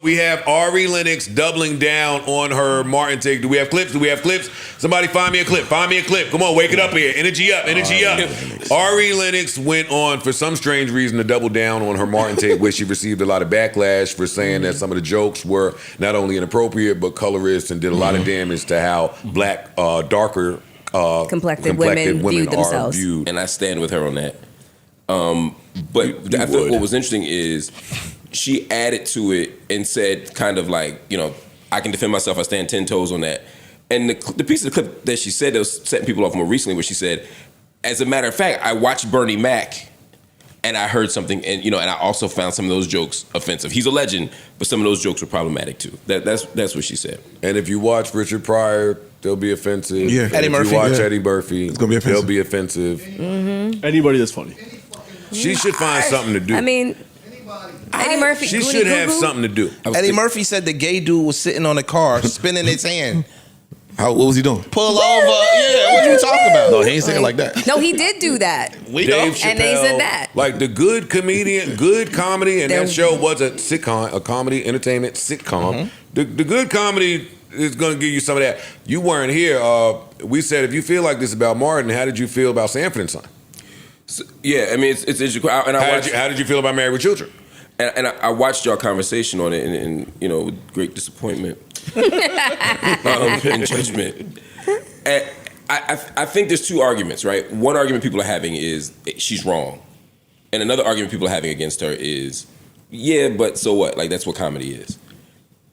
We have Ari Lennox doubling down on her Martin take. Do we have clips? Somebody find me a clip. Come on, wake it up here. Energy up. Ari Lennox went on, for some strange reason, to double down on her Martin take, where she received a lot of backlash for saying that some of the jokes were not only inappropriate, but colorist, and did a lot of damage to how black, darker, complected women viewed themselves. And I stand with her on that. But I thought what was interesting is she added to it and said kind of like, I can defend myself, I stand 10 toes on that. And the piece of the clip that she said that was setting people off more recently, where she said, as a matter of fact, I watched Bernie Mac and I heard something, and and I also found some of those jokes offensive. He's a legend, but some of those jokes were problematic too. That's what she said. And if you watch Richard Pryor, they'll be offensive. Yeah. Eddie Murphy. If you watch Eddie Murphy, it's gonna be offensive. They'll be offensive. Mm-hmm. Anybody that's funny. She should find something to do. I mean, Eddie Murphy. She should have something to do. Eddie Murphy said the gay dude was sitting on the car, spinning his hand. What was he doing? Pull over. Yeah, what you talking about? No, he ain't saying it like that. No, he did do that. Dave Chappelle, and they said that. Like the good comedian, good comedy, and that show was a sitcom, a comedy entertainment sitcom. The good comedy is going to give you some of that. You weren't here. We said, if you feel like this about Martin, how did you feel about Sanford and Son? So, yeah, I mean, it's interesting. And how did you feel about Married with Children? And I watched y'all conversation on it, and with great disappointment and judgment. And I think there's two arguments, right? One argument people are having is she's wrong, and another argument people are having against her is, yeah, but so what? Like, that's what comedy is.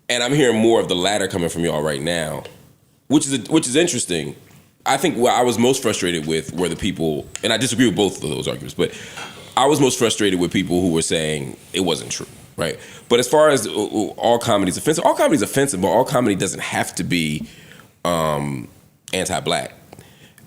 And I'm hearing more of the latter coming from y'all right now, which is interesting. I think what I was most frustrated with were the people, and I disagree with both of those arguments, but I was most frustrated with people who were saying it wasn't true, right? But as far as all comedy is offensive, but all comedy doesn't have to be anti-black.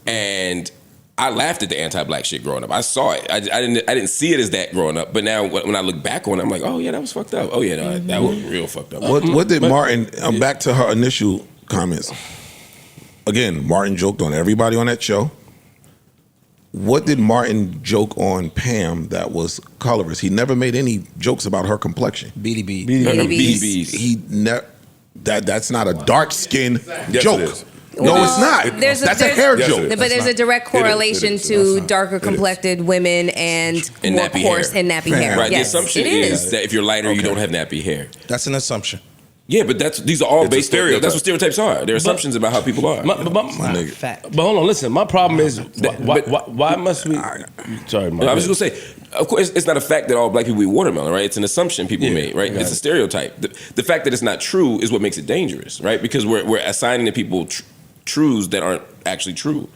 And I laughed at the anti-black shit growing up. I saw it. I didn't see it as that growing up. But now when I look back on it, I'm like, oh yeah, that was fucked up. Oh yeah, no, that was real fucked up. What did Martin? Back to her initial comments. Again, Martin joked on everybody on that show. What did Martin joke on Pam that was colorist? He never made any jokes about her complexion. BDBs. He never. That's not a dark skin joke. It is. No, it's not. That's a hair joke. But there's a direct correlation to darker complected women and more coarse and nappy hair. Right. Yes, the assumption is that if you're lighter, you don't have nappy hair. That's an assumption. Yeah, but these are all based on stereotypes. That's what stereotypes are. They're assumptions about how people are. But hold on, listen. My problem is why must we? Sorry, Mark. I was just gonna say, of course, it's not a fact that all black people eat watermelon, right? It's an assumption people made, right? It's a stereotype. The fact that it's not true is what makes it dangerous, right? Because we're assigning to people truths that aren't actually true,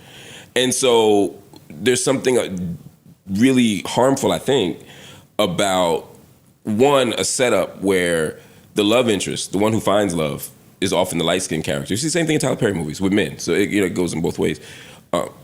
and so there's something really harmful, I think, about a setup where the love interest, the one who finds love, is often the light-skinned character. You see the same thing in Tyler Perry movies with men. So it goes in both ways.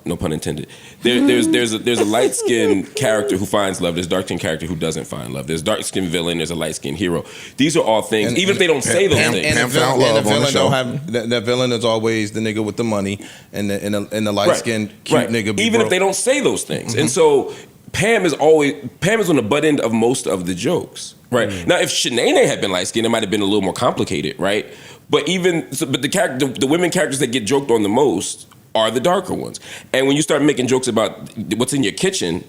No pun intended. There's a light-skinned character who finds love. There's a dark-skinned character who doesn't find love. There's a dark-skinned villain. There's a light-skinned hero. These are all things, even if they don't say those things. And the villain don't have the villain is always the nigga with the money and the light-skinned cute nigga. Even if they don't say those things. And so Pam is on the butt end of most of the jokes. Right. Now, if Shanae had been light skinned, it might have been a little more complicated, right? But the women characters that get joked on the most are the darker ones. And when you start making jokes about what's in your kitchen,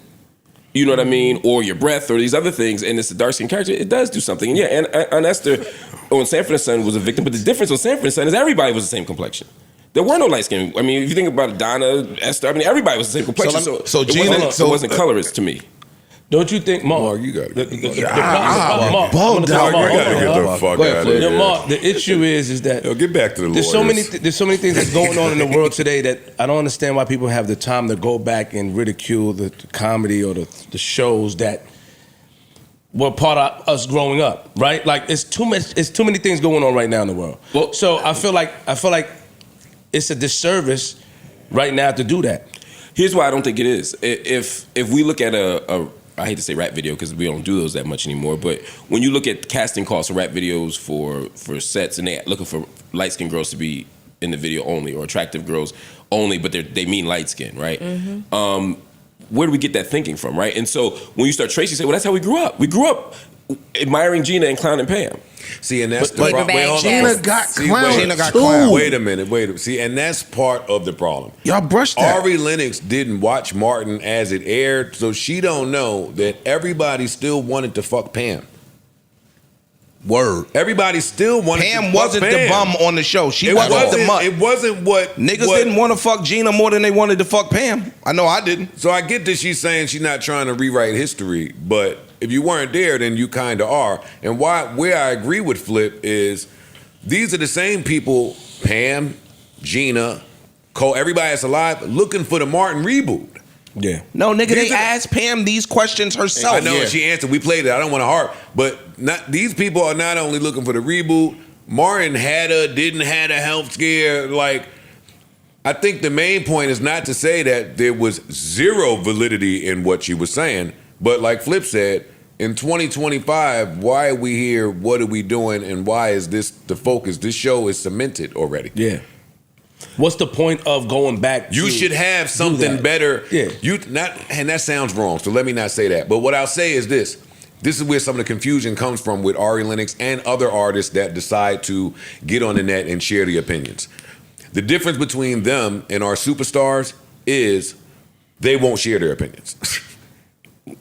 you know what I mean, or your breath, or these other things, and it's a dark skinned character, it does do something. And yeah, and Esther on Sanford and Son was a victim, but the difference on Sanford and Son is everybody was the same complexion. There were no light skin. I mean, if you think about Donna, Esther, I mean, everybody was the same complexion. So it wasn't colorist to me. Don't you think, Mark? You got it. Mark, I gotta get the fuck out of here. Mark, the issue is that get back to the there's so many things that's going on in the world today that I don't understand why people have the time to go back and ridicule the comedy or the shows that were part of us growing up, right? Like it's too many things going on right now in the world. Well, so I feel like it's a disservice right now to do that. Here's why I don't think it is. If we look at I hate to say rap video because we don't do those that much anymore, but when you look at casting calls for rap videos for sets and they're looking for light-skinned girls to be in the video only or attractive girls only, but they mean light-skinned, right? Where do we get that thinking from, right? And so when you start tracing, you say, well, that's how we grew up. We grew up admiring Gina and clowning Pam. See, and that's the Paper problem. bag Hold on. chest. Gina got See, clown. wait. Gina got too. clown. Wait a minute. See, and that's part of the problem. Y'all brushed that. Ari Lennox didn't watch Martin as it aired, so she don't know that everybody still wanted to fuck Pam. Word. Everybody still wanted to Pam fuck wasn't the Pam. bum on the show. She It wasn't the mutt. It wasn't what Niggas what- didn't want to fuck Gina more than they wanted to fuck Pam. I know I didn't. So I get that she's saying she's not trying to rewrite history, but if you weren't there, then you kind of are. And where I agree with Flip is these are the same people, Pam, Gina, Cole, everybody that's alive, looking for the Martin reboot. Yeah. No, nigga, These they are- asked Pam these questions herself. I know, and she answered. We played it. I don't want to harp, but these people are not only looking for the reboot. Martin didn't had a health scare. Like, I think the main point is not to say that there was zero validity in what she was saying, but like Flip said, in 2025, why are we here? What are we doing? And why is this the focus? This show is cemented already. Yeah. What's the point of going back? You should have something that. better. Yeah. And that sounds wrong, so let me not say that. But what I'll say is this. This is where some of the confusion comes from with Ari Lennox and other artists that decide to get on the net and share the opinions. The difference between them and our superstars is they won't share their opinions.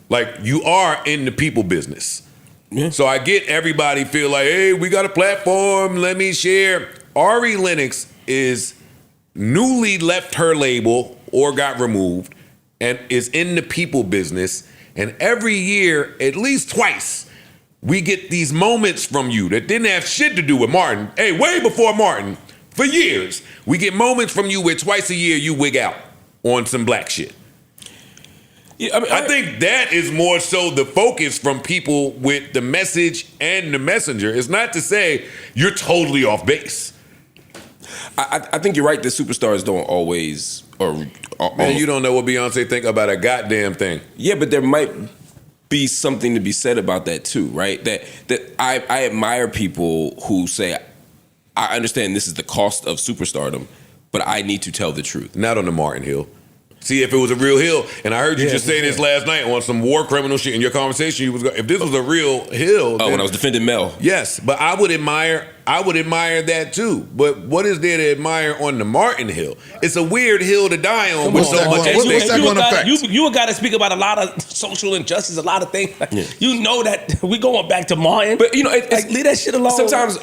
Like, you are in the people business. Yeah. So I get everybody feel like, hey, we got a platform, let me share. Ari Lennox is newly left her label or got removed and is in the people business. And every year, at least twice, we get these moments from you that didn't have shit to do with Martin. Hey, way before Martin, for years, we get moments from you where twice a year you wig out on some black shit. Yeah, I think that is more so the focus from people with the message and the messenger. It's not to say you're totally off base. I think you're right that superstars don't always Man, you don't know what Beyonce think about a goddamn thing. Yeah, but there might be something to be said about that too, right? That I admire people who say, I understand this is the cost of superstardom, but I need to tell the truth. Not on the Martin Hill. See, if it was a real hill, and I heard you just say this last night on some war criminal shit in your conversation, you was if this was a real hill. Oh, when I was defending Mel. Yes, but I would admire that too. But what is there to admire on the Martin Hill? It's a weird hill to die on with so much at What's stake. that going to affect? You got to speak about a lot of social injustice, a lot of things. You know that we going back to Martin, But you know, it's, leave that shit alone. Sometimes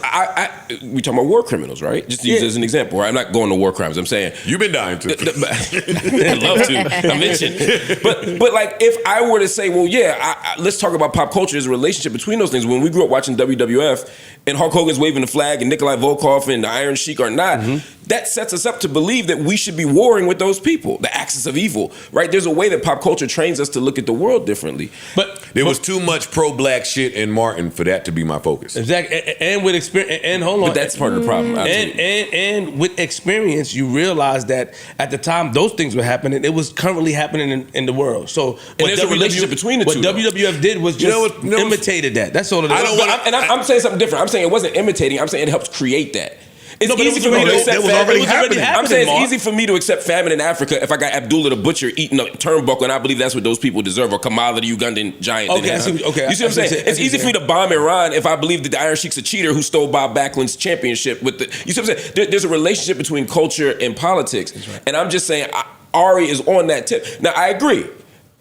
we talk about war criminals, right? Just to use it as an example. Right? I'm not going to war crimes. I'm saying You've been dying to. I'd love to. I mentioned, but like if I were to say, well, yeah, let's talk about pop culture as a relationship between those things. When we grew up watching WWF and Hulk Hogan's waving the flag and Nikolai Volkov and the Iron Sheik are not, that sets us up to believe that we should be warring with those people, the axis of evil, right? There's a way that pop culture trains us to look at the world differently. But there was too much pro-black shit in Martin for that to be my focus. Exactly, and with experience, and hold on, But that's part of the problem. And with experience, you realize that at the time those things were happening, it was currently happening in the world. So, And there's a relationship between the two, What though. WWF did was just imitated that. That's all it is. I'm saying something different. I'm saying it wasn't imitating. I'm saying it helped create that. It's No, but it easy was for me to already- accept it was famine. already happening. I'm saying Mark. it's easy for me to accept famine in Africa if I got Abdullah the Butcher eating a turnbuckle and I believe that's what those people deserve, or Kamala the Ugandan giant. Okay, I see what You see what I'm saying? It's easy for me to bomb Iran if I believe that the Iron Sheik's a cheater who stole Bob Backlund's championship with the. You see what I'm saying? There's a relationship between culture and politics, and I'm just saying Ari is on that tip. Now I agree.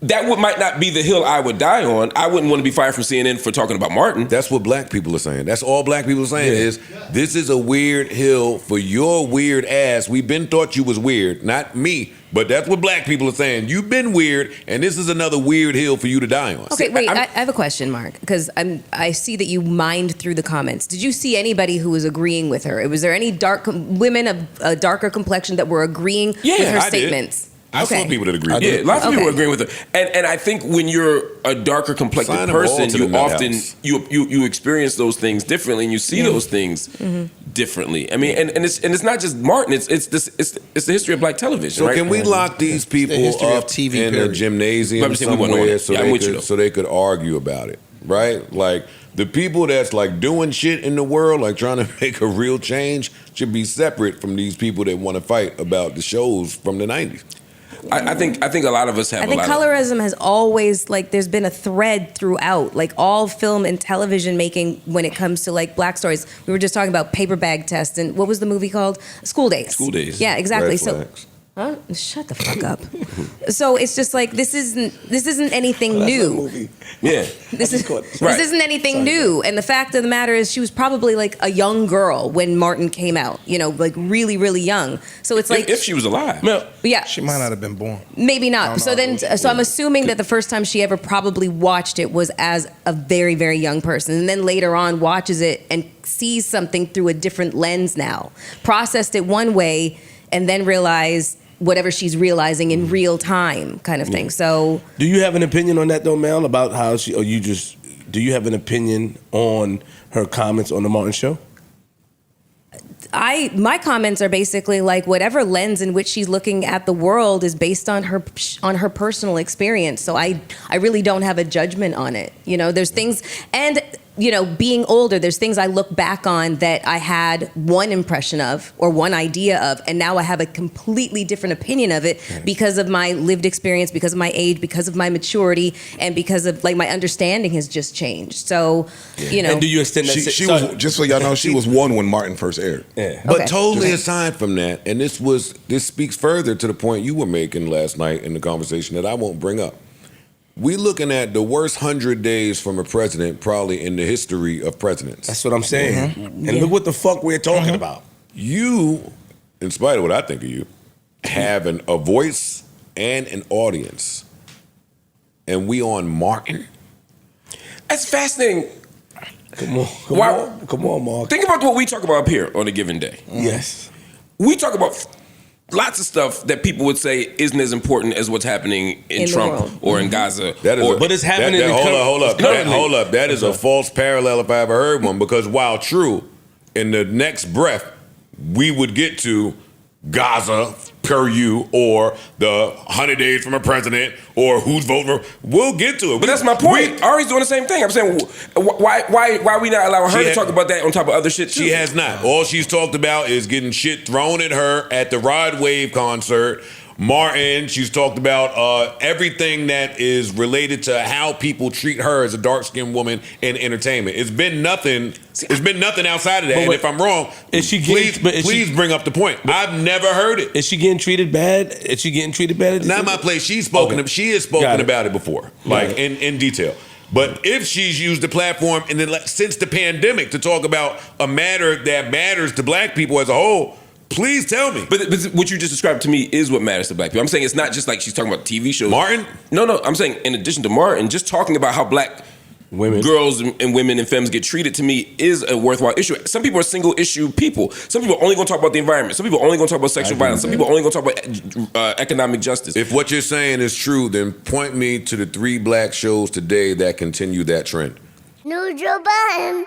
That might not be the hill I would die on. I wouldn't want to be fired from CNN for talking about Martin. That's what black people are saying. That's all black people are saying is this is a weird hill for your weird ass. We've been thought you was weird. Not me, but that's what black people are saying. You've been weird, and this is another weird hill for you to die on. Okay, wait. I have a question, Mark, because I see that you mined through the comments. Did you see anybody who was agreeing with her? Was there any women of a darker complexion that were agreeing with her I did. statements? I saw people that agree. Yeah, lots of people were agreeing with her, and I think when you're a darker complected Sign them all person, to you the nut often house. you experience those things differently, and you see those things differently. I mean, and it's not just Martin; it's the history of black television. So right? can we lock these people history of up TV, in a period. gymnasium I'm saying we wouldn't want somewhere it. so they could argue about it, right? Like the people that's like doing shit in the world, like trying to make a real change, should be separate from these people that want to fight about the shows from the 90s. I think a lot of us have. I think colorism has always, like, there's been a thread throughout, like all film and television making when it comes to like black stories. We were just talking about Paper Bag Test, and what was the movie called? School Days. School Days. Yeah, exactly. Red So. flags. Huh? Shut the fuck up. So it's just like this isn't anything new. Yeah. This isn't anything new. And the fact of the matter is she was probably like a young girl when Martin came out, you know, like really, really young. So it's like if she was alive. Yeah. She might not have been born. Maybe not. So I'm assuming that the first time she ever probably watched it was as a very, very young person. And then later on watches it and sees something through a different lens now. Processed it one way and then realized whatever she's realizing in real time kind of thing. So do you have an opinion on that though, Mel, about how she, or you just, do you have an opinion on her comments on the Martin show? My comments are basically like whatever lens in which she's looking at the world is based on her personal experience. So I really don't have a judgment on it. You know, there's things, and you know, being older, there's things I look back on that I had one impression of or one idea of, and now I have a completely different opinion of it because of my lived experience, because of my age, because of my maturity, and because of like my understanding has just changed. So, you know. And do you extend that? She was, just so y'all know, she was one when Martin first aired. Yeah. But Okay. totally aside from that, and this speaks further to the point you were making last night in the conversation that I won't bring up. We looking at the worst 100 days from a president probably in the history of presidents. That's what I'm saying. And look what the fuck we're talking about. You, in spite of what I think of you, have a voice and an audience. And we on Martin. That's fascinating. Come on, Mark. Think about what we talk about up here on a given day. Yes. We talk about lots of stuff that people would say isn't as important as what's happening in In the Trump world. or in Gaza. That is But it's happening in hold up. currently. That is a false parallel if I ever heard one, because while true, in the next breath, we would get to Gaza per you or the 100 days from a president or who's voting for. We'll get to it. But that's my point. Ari's doing the same thing. I'm saying, why are we not allowing her to talk about that on top of other shit too? She has not. All she's talked about is getting shit thrown at her at the Rod Wave concert. Martin, she's talked about everything that is related to how people treat her as a dark-skinned woman in entertainment. It's been nothing. It's been nothing outside of that. And if I'm wrong, please bring up the point. I've never heard it. Is she getting treated bad? Is she getting treated bad? Not my place. She has spoken about it before, like in detail. But if she's used the platform and then since the pandemic to talk about a matter that matters to black people as a whole, please tell me. But what you just described to me is what matters to black people. I'm saying it's not just like she's talking about TV shows. Martin? No. I'm saying in addition to Martin, just talking about how black women, girls and women and femmes get treated to me is a worthwhile issue. Some people are single issue people. Some people are only going to talk about the environment. Some people are only going to talk about sexual violence. Some people are only going to talk about economic justice. If what you're saying is true, then point me to the 3 black shows today that continue that trend. New Joe Budden.